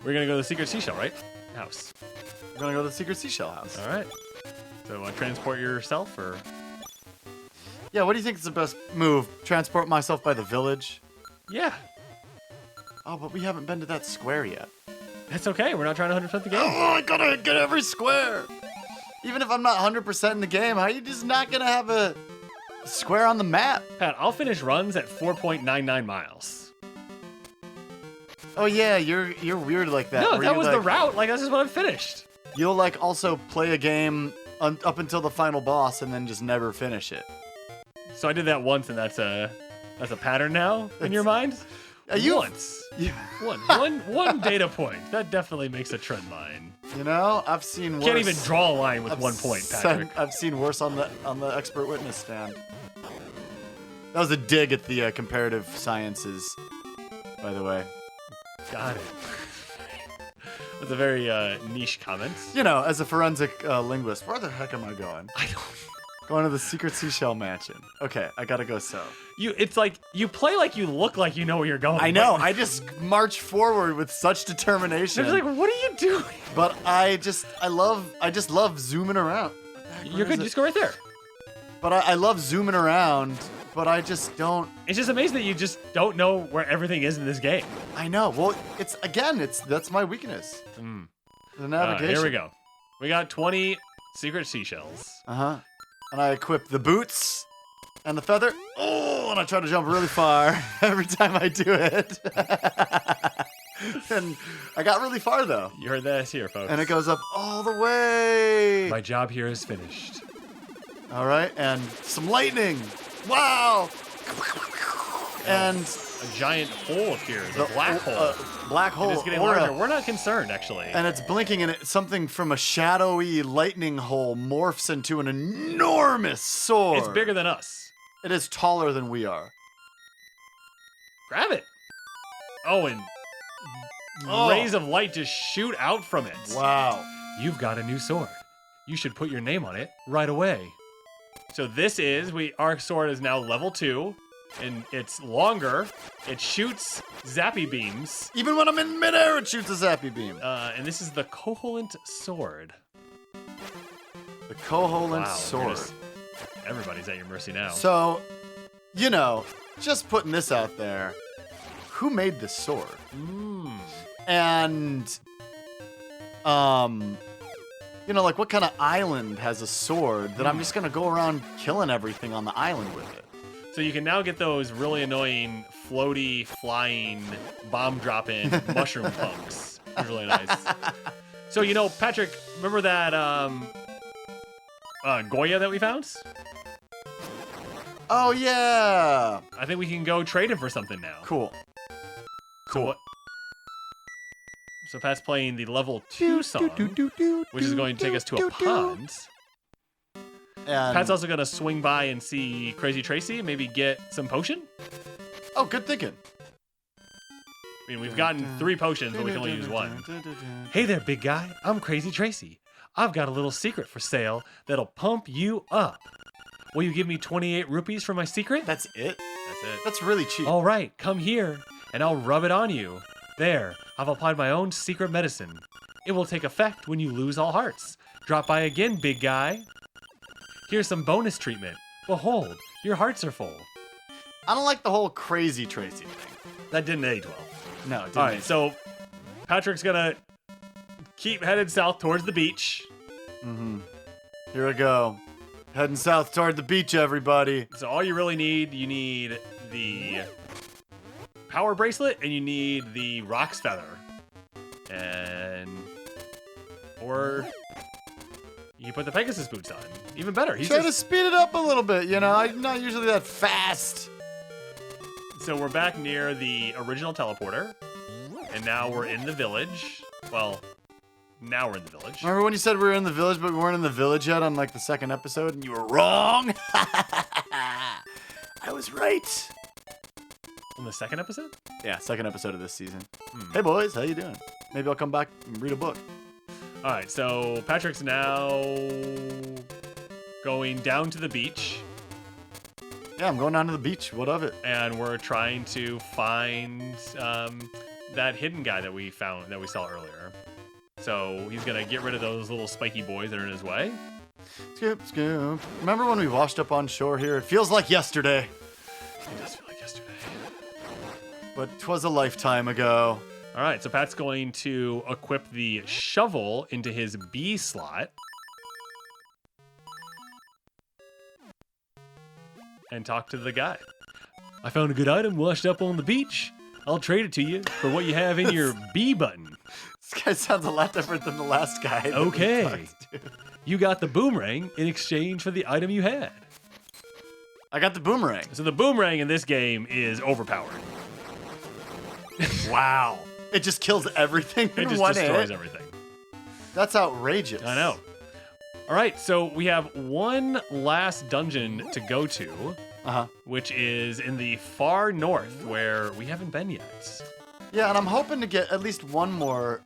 We're going to go to the secret seashell, right? House. We're going to go to the secret seashell house. All right. So transport yourself, or... Yeah, what do you think is the best move? Transport myself by the village? Yeah. Oh, but we haven't been to that square yet. That's okay. We're not trying to 100% the game. Oh, I gotta get every square. Even if I'm not 100% in the game, how are you just not gonna have a square on the map? Pat, I'll finish runs at 4.99 miles. Oh yeah, you're weird like that. No, where that you, was like, the route. Like, that's just what I finished. You'll like also play a game up until the final boss and then just never finish it. So I did that once, and that's a pattern now in your mind? Once. One data point. That definitely makes a trend line. You know, I've seen worse. Can't even draw a line with 1 point, Patrick. I've seen worse on the expert witness stand. That was a dig at the comparative sciences, by the way. Got it. That's a very niche comment. You know, as a forensic linguist, where the heck am I going? I don't. Going to the secret seashell mansion. Okay, I gotta go so. It's like you play like you look like you know where you're going. I know. but- I just march forward with such determination. I'm just like, what are you doing? But I just love zooming around. You're good. Just go right there. But I love zooming around. But I just don't. It's just amazing that you just don't know where everything is in this game. I know. Well, that's my weakness. The navigation. Here we go. We got 20 secret seashells. And I equip the boots and the feather. Oh, and I try to jump really far every time I do it. And I got really far though. You heard that here, folks. And it goes up all the way. My job here is finished. All right, and some lightning. Wow. And a giant hole appears, a black hole. Black hole. It's getting aura. larger. We're not concerned, actually. And it's blinking, and something from a shadowy lightning hole morphs into an enormous sword. It's bigger than us. It is taller than we are. Grab it. Oh, and rays of light just shoot out from it. Wow. You've got a new sword. You should put your name on it right away. So our sword is now level 2. And it's longer. It shoots zappy beams. Even when I'm in midair, it shoots a zappy beam. And this is the Koholint sword. The Koholint sword. Everybody's at your mercy now. So, you know, just putting this out there, who made this sword? And, you know, like what kind of island has a sword that I'm just going to go around killing everything on the island with it? So you can now get those really annoying, floaty, flying, bomb-dropping mushroom punks. It's really nice. So, you know, Patrick, remember that Goya that we found? Oh, yeah. I think we can go trade him for something now. Cool. So Pat's playing the level 2 song, which is going to take us to a pond. And Pat's also going to swing by and see Crazy Tracy and maybe get some potion. Oh, good thinking. I mean, we've gotten 3 potions, but we can only use 1. Hey there, big guy. I'm Crazy Tracy. I've got a little secret for sale that'll pump you up. Will you give me 28 rupees for my secret? That's it? That's it. That's really cheap. All right, come here, and I'll rub it on you. There, I've applied my own secret medicine. It will take effect when you lose all hearts. Drop by again, big guy. Here's some bonus treatment. Behold, your hearts are full. I don't like the whole Crazy Tracy thing. That didn't age well. No, it didn't. All right, so Patrick's gonna keep headed south towards the beach. Here we go. Heading south toward the beach, everybody. So all you really need, you need the power bracelet and you need the Rock's Feather. Or you put the Pegasus boots on. Even better. Try to speed it up a little bit, you know? I'm not usually that fast. So we're back near the original teleporter. And now we're in the village. Well, now we're in the village. Remember when you said we were in the village, but we weren't in the village yet on like the second episode, and you were wrong? I was right. On the second episode? Yeah, second episode of this season. Hmm. Hey boys, how you doing? Maybe I'll come back and read a book. All right, so Patrick's now going down to the beach, Yeah, I'm going down to the beach. What of it? and we're trying to find that hidden guy that we saw earlier. So he's gonna get rid of those little spiky boys that are in his way. Skip, skip. Remember when we washed up on shore here? It feels like yesterday. It does feel like yesterday. But 'twas a lifetime ago. All right, so Pat's going to equip the shovel into his B slot. And talk to the guy. I found a good item washed up on the beach. I'll trade it to you for what you have in your B button. This guy sounds a lot different than the last guy. that we Okay. talked to. You got the boomerang in exchange for the item you had. I got the boomerang. So the boomerang in this game is overpowered. Wow. It just kills everything It in just one destroys hit. everything. That's outrageous. I know. All right, so we have one last dungeon to go to, Uh-huh. which is in the far north where we haven't been yet. Yeah, and I'm hoping to get at least one more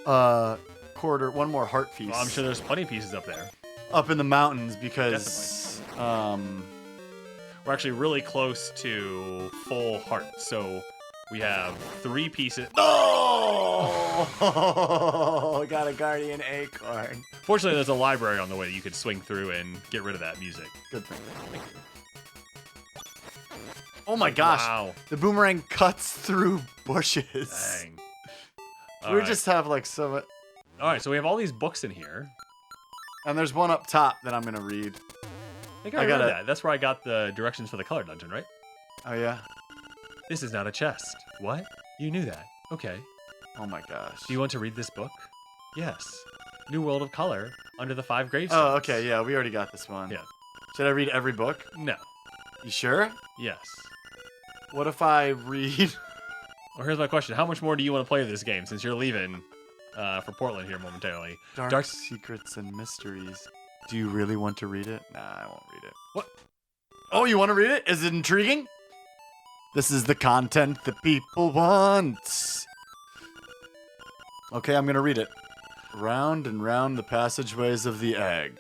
one more heart piece Well, I'm sure there's plenty of pieces up there. up in the mountains because We're actually really close to full heart, so we have 3 pieces. Oh, got a guardian acorn. Fortunately, there's a library on the way that you could swing through and get rid of that music. Good thing. Oh my gosh. Wow. The boomerang cuts through bushes. Dang. We just have like so. All right, so we have all these books in here. And there's one up top that I'm gonna read. I think I I read gotta- that. That's where I got the directions for the color dungeon, right? Oh yeah. This is not a chest. What? You knew that. Okay. Oh my gosh. Do you want to read this book? Yes. New World of Color under the 5 gravestones. Oh, okay. Yeah, we already got this one. Yeah. Should I read every book? No. You sure? Yes. What if I read? Well, here's my question. How much more do you want to play this game since you're leaving for Portland here momentarily? Dark Secrets and Mysteries. Do you really want to read it? Nah, I won't read it. What? Oh, you want to read it? Is it intriguing? This is the content that people want. Okay, I'm going to read it. Round and round the passageways of the egg.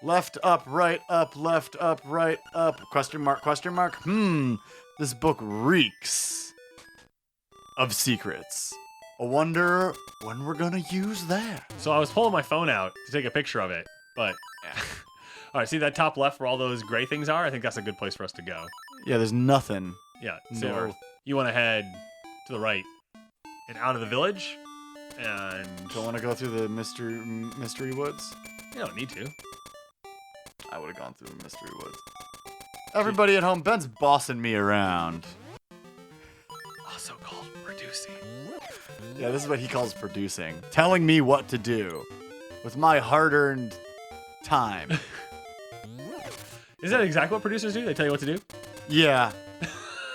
Left, up, right, up, left, up, right, up. Question mark, question mark. This book reeks of secrets. I wonder when we're going to use that. So I was pulling my phone out to take a picture of it, but... All right, see that top left where all those gray things are? I think that's a good place for us to go. Yeah, there's nothing. Yeah, so North. you want to head to the right and out of the village, and... Don't want to go through the mystery woods? You don't need to. I would have gone through the mystery woods. Everybody at home, Ben's bossing me around. Also called producing. Yeah, this is what he calls producing. Telling me what to do with my hard-earned time. Is that exactly what producers do? They tell you what to do? Yeah.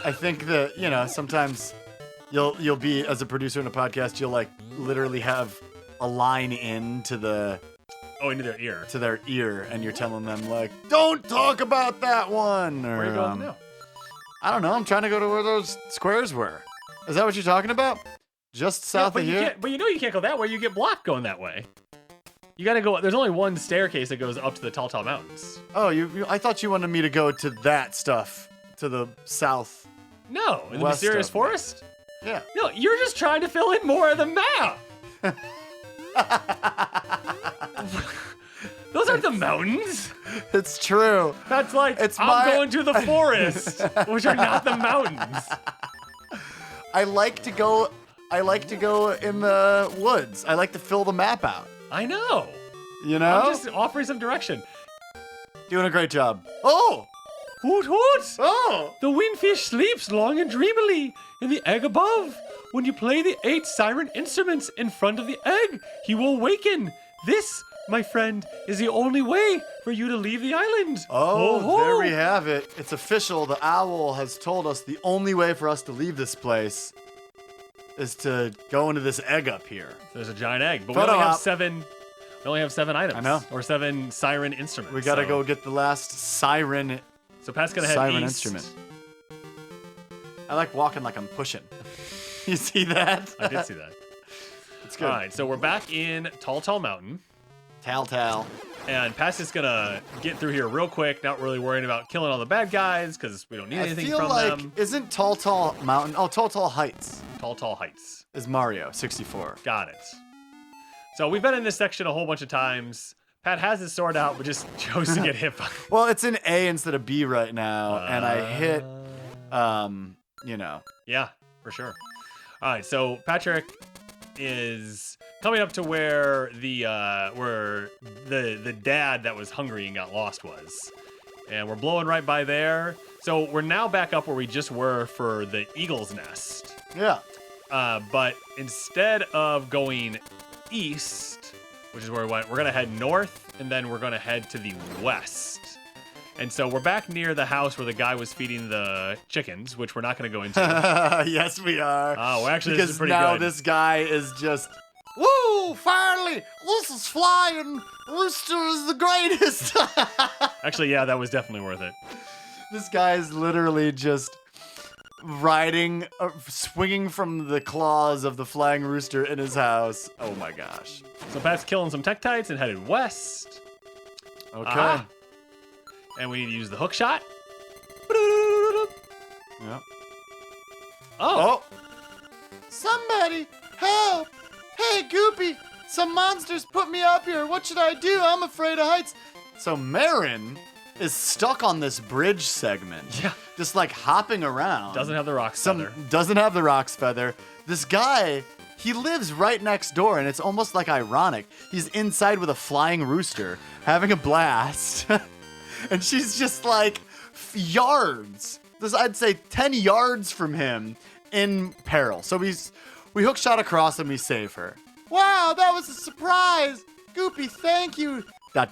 I think that, sometimes you'll be, as a producer in a podcast, you'll like literally have a line into Into their ear. to their ear, and you're telling them like, don't talk about that one. Or, Where are you going now? I don't know. I'm trying to go to where those squares were. Is that what you're talking about? Just south but of you here? can't, but you know you can't go that way. You get blocked going that way. You gotta go. There's only one staircase that goes up to the tall mountains. Oh, I thought you wanted me to go to that stuff, to the south. No, in the West mysterious of me. forest. Yeah. No, you're just trying to fill in more of the map. Those aren't the mountains. It's true. That's like I'm going to the forest, which are not the mountains. I like to go in the woods. I like to fill the map out. I know. You know? I'm just offering some direction. Doing a great job. Oh! Hoot hoot! Oh! The windfish sleeps long and dreamily in the egg above. When you play the 8 siren instruments in front of the egg, he will waken. This, my friend, is the only way for you to leave the island. Oh, Ho, ho. there we have it. It's official. The owl has told us the only way for us to leave this place is to go into this egg up here. There's a giant egg, but Photo we only have op. 7. We only have 7 items. I know. Or 7 siren instruments. We gotta so go get the last siren So Pat's gonna head Siren east. instrument. I like walking like I'm pushing. You see that? I did see that. It's good. All right, so we're back in Tall Mountain. Tal. And Pat's just gonna get through here real quick, not really worrying about killing all the bad guys, because we don't need anything from them. Isn't Tall Mountain? Oh, Tall Heights Tall Heights. is Mario 64. Got it. So we've been in this section a whole bunch of times. Pat has his sword out, but just chose to get hit by. Well, it's in A instead of B right now, and I hit, Yeah, for sure. All right, so Patrick is coming up to where the dad that was hungry and got lost was, and we're blowing right by there. So we're now back up where we just were for the eagle's nest. Yeah. But instead of going east, which is where we went, we're gonna head north, and then we're gonna head to the west. And so we're back near the house where the guy was feeding the chickens, which we're not going to go into. Yes, we are. Oh, well, actually, because this is pretty now good. this guy is just, woo! Finally, this is flying. Rooster is the greatest. Actually, yeah, that was definitely worth it. This guy is literally just riding, swinging from the claws of the flying rooster in his house. Oh my gosh. So Pat's killing some Tektites and headed west. Okay. And we need to use the hook shot. Yep. Oh. Somebody help! Hey, Goopy! Some monsters put me up here. What should I do? I'm afraid of heights. So Marin is stuck on this bridge segment. Yeah. Just like hopping around. Doesn't have the rock's feather. Doesn't have the rock's feather. This guy, he lives right next door, and it's almost like ironic. He's inside with a flying rooster, having a blast. And she's just like yards. I'd say 10 yards from him in peril. So we hook shot across and we save her. Wow, that was a surprise. Goopy, thank you. ... Say,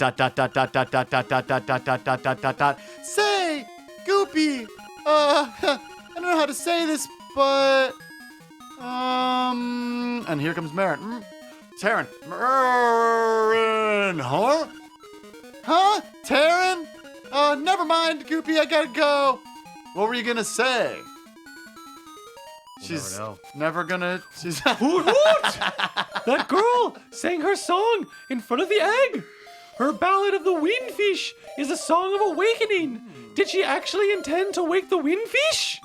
Goopy, I don't know how to say this, but and here comes Marin. Taryn. Marin, huh? Huh? Taryn? Never mind, Goopy, I gotta go. What were you gonna say? She's never gonna. She's. Hoot hoot! That girl sang her song in front of the egg. Her ballad of the windfish is a song of awakening. Did she actually intend to wake the windfish?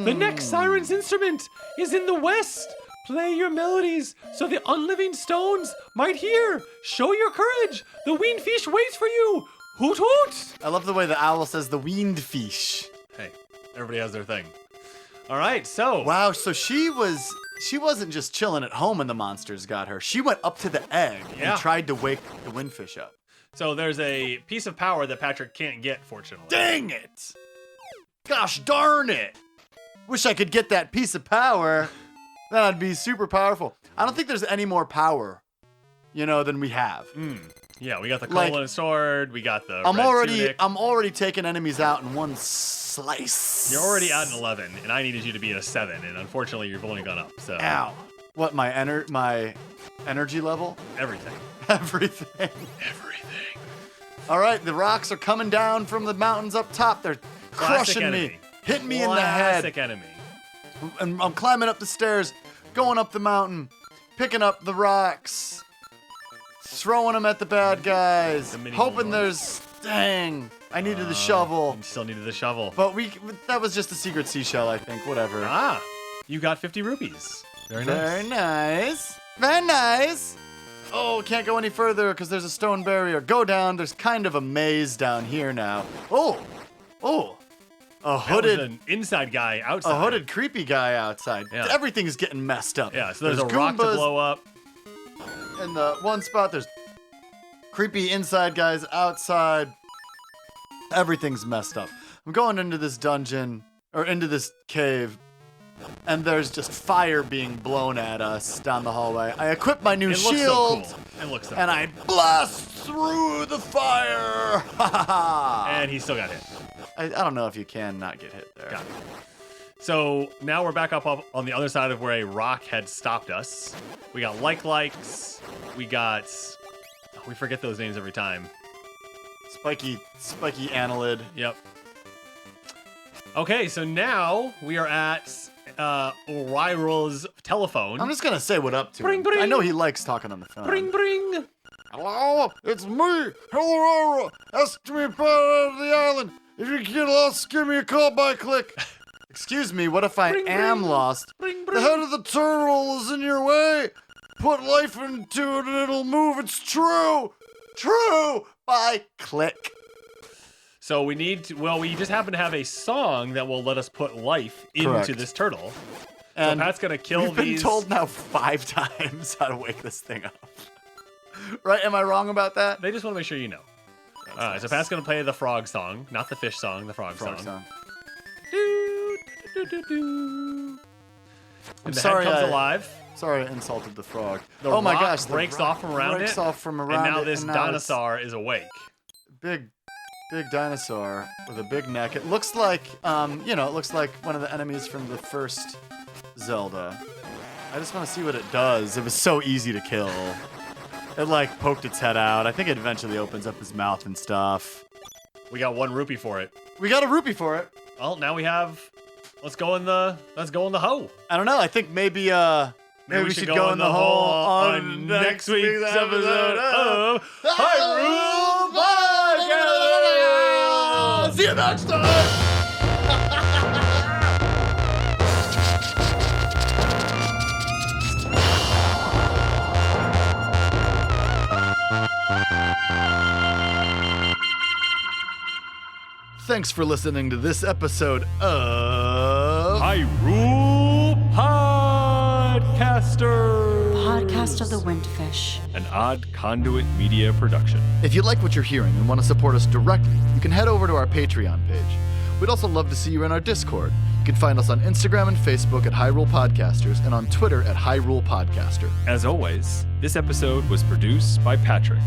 The next siren's instrument is in the west. Play your melodies so the unliving stones might hear. Show your courage. The windfish waits for you. Hoot hoot! I love the way the owl says the windfish. Hey, everybody has their thing. All right, so. Wow, so she wasn't just chilling at home when the monsters got her. She went up to the egg and tried to wake the windfish up. So there's a piece of power that Patrick can't get, fortunately. Dang it! Gosh darn it! Wish I could get that piece of power. Then I'd be super powerful. I don't think there's any more power, than we have. Yeah, we got the Colin sword. We got the I'm red tunic. already taking enemies out in one slice. You're already at an 11, and I needed you to be at a 7, and unfortunately, you've only gone up. So. Ow! What my energy level? Everything. Everything. All right, the rocks are coming down from the mountains up top. They're crushing me, hitting me in the head. Classic enemy. And I'm climbing up the stairs, going up the mountain, picking up the rocks, throwing them at the bad guys, hoping there's. Dang, I needed the shovel. You still needed the shovel. But that was just a secret seashell, I think. Whatever. You got 50 rupees. Very nice. Very nice. Oh, can't go any further because there's a stone barrier. Go down. There's kind of a maze down here now. Oh. A hooded an inside guy outside. A hooded creepy guy outside. Yeah. Everything's getting messed up. Yeah, so there's a rock to blow up. In the one spot, there's creepy inside guys outside. Everything's messed up. I'm going into this dungeon, or into this cave, and there's just fire being blown at us down the hallway. I equip my new shield. Looks so cool. It looks so and cool. I blast through the fire. And he still got hit. I don't know if you can not get hit there. Got it. So now we're back up on the other side of where a rock had stopped us. We got likes. We got. We forget those names every time. Spiky annelid. Yep. Okay, so now we are at Ryro's telephone. I'm just gonna say what up to Bring, him. bring. I know he likes talking on the phone. Bring, bring. Hello, it's me, Hyrule. Ask me about out of the island. If you get lost, give me a call by click. Excuse me, what if I Bring, am bring. lost? Bring, The bring. head of the turtle is in your way. Put life into it and it'll move. It's true. True. By click. So we need to, we just happen to have a song that will let us put life into Correct. this turtle. And so Pat's gonna kill we've been these. told now 5 times how to wake this thing up. Right? Am I wrong about that? They just want to make sure you know. All right, so Pat's gonna play the frog song, not the fish song, the frog, Frog song. song. Do, do, do, do. And the sorry head comes I- alive. Sorry I insulted the frog. The oh my rock gosh. the breaks rock off from around breaks it, off from around And now it, this and now it's dinosaur is awake. Big dinosaur with a big neck. It looks like, it looks like one of the enemies from the first Zelda. I just want to see what it does. It was so easy to kill. It like poked its head out. I think it eventually opens up its mouth and stuff. We got 1 rupee for it. We got a rupee for it. Well, now we have. Let's go in the hole. I don't know. I think maybe we should go in the hole on next week's episode of Hyrule Podcasters. See you next time. Thanks for listening to this episode of Hyrule Podcasters. Podcast of the Windfish. An Odd Conduit Media production. If you like what you're hearing and want to support us directly, you can head over to our Patreon page. We'd also love to see you in our Discord. You can find us on Instagram and Facebook at Hyrule Podcasters and on Twitter at Hyrule Podcaster. As always, this episode was produced by Patrick,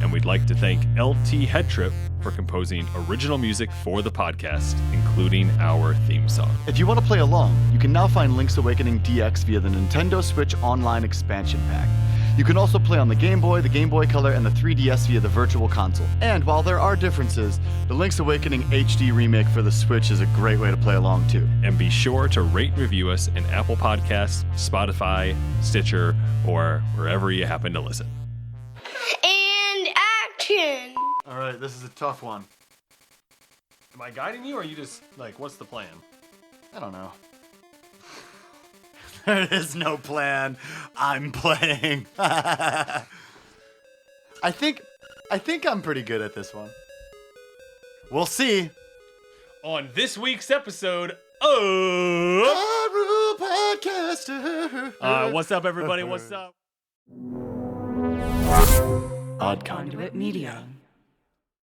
and we'd like to thank LT Headtrip for composing original music for the podcast, including our theme song. If you want to play along, you can now find Link's Awakening DX via the Nintendo Switch Online Expansion Pack. You can also play on the Game Boy Color, and the 3DS via the Virtual Console. And while there are differences, the Link's Awakening HD remake for the Switch is a great way to play along too. And be sure to rate and review us in Apple Podcasts, Spotify, Stitcher, or wherever you happen to listen. And action! All right, this is a tough one. Am I guiding you, or are you just, what's the plan? I don't know. There is no plan. I'm playing. I think I'm pretty good at this one. We'll see. On this week's episode of Hyrule Podcaster. What's up, everybody? What's up? Odd Conduit Media.